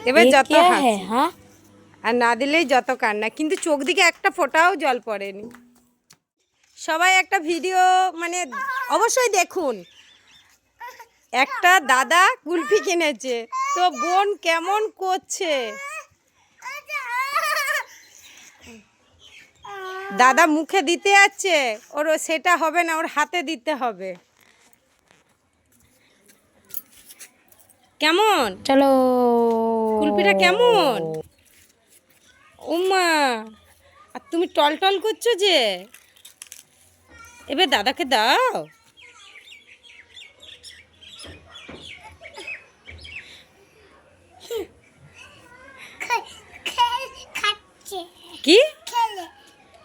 এবার যত হাসি আর না দিলেই যত কান্না, কিন্তু চোখ দিকে একটা ফোঁটাও জল পড়েনি। সবাই একটা ভিডিও মানে অবশ্যই দেখুন। একটা দাদা কুলফি কিনেছে, তো বোন কেমন করছে। দাদা মুখে দিতে যাচ্ছে, ওর সেটা হবে না, ওর হাতে দিতে হবে। কেমন চলো কুলফিটা কেমন? উম্মা, আর তুমি টলটল করছো যে, এবার দাদাকে দাও। কি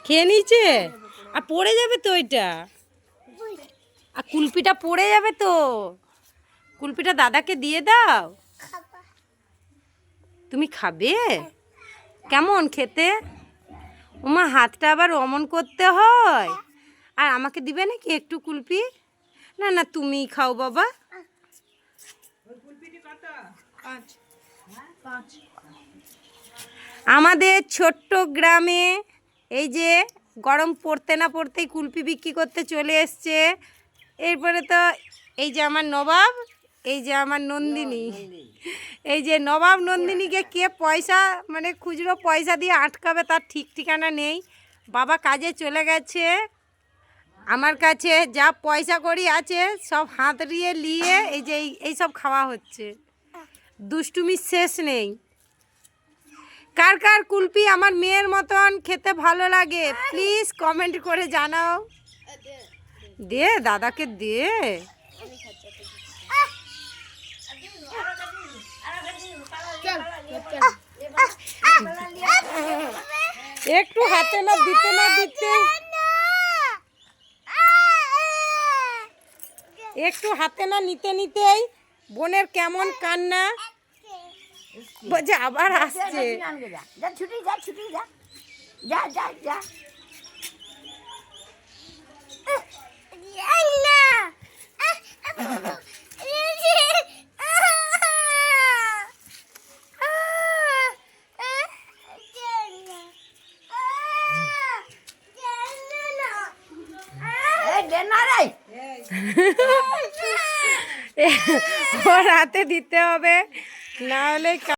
খেয়ে নিচ্ছে? আর পড়ে যাবে তো ওইটা, আর কুলপিটা পড়ে যাবে তো। কুলপিটা দাদাকে দিয়ে দাও। তুমি খাবে? কেমন খেতে? ওমা, হাতটা আবার অমন করতে হয়। আর আমাকে দিবে নাকি একটু কুলপি? না না, তুমিই খাও বাবা। আমাদের ছোট্ট গ্রামে এই যে গরম পড়তে না পড়তেই কুলপি বিক্রি করতে চলে এসছে। এরপরে তো এই যে আমার নবাব, এই যে আমার নন্দিনী, এই যে নবাব নন্দিনীকে কে পয়সা মানে খুচরো পয়সা দিয়ে আটকাবে তার ঠিক ঠিকানা নেই। বাবা কাজে চলে গেছে, আমার কাছে যা পয়সা কড়ি আছে সব হাত নিয়ে এই যে এই সব খাওয়া হচ্ছে। দুষ্টুমির শেষ নেই। কার কার কুলপি আমার মেয়ের মতন খেতে ভালো লাগে প্লিজ কমেন্ট করে জানাও। দে দাদাকে দে। একটু হাতে না দিতে একটু হাতে না নিতেই বোনের কেমন কান্না, বলছে আবার আসছে। ওর হাতে দিতে হবে, না হলে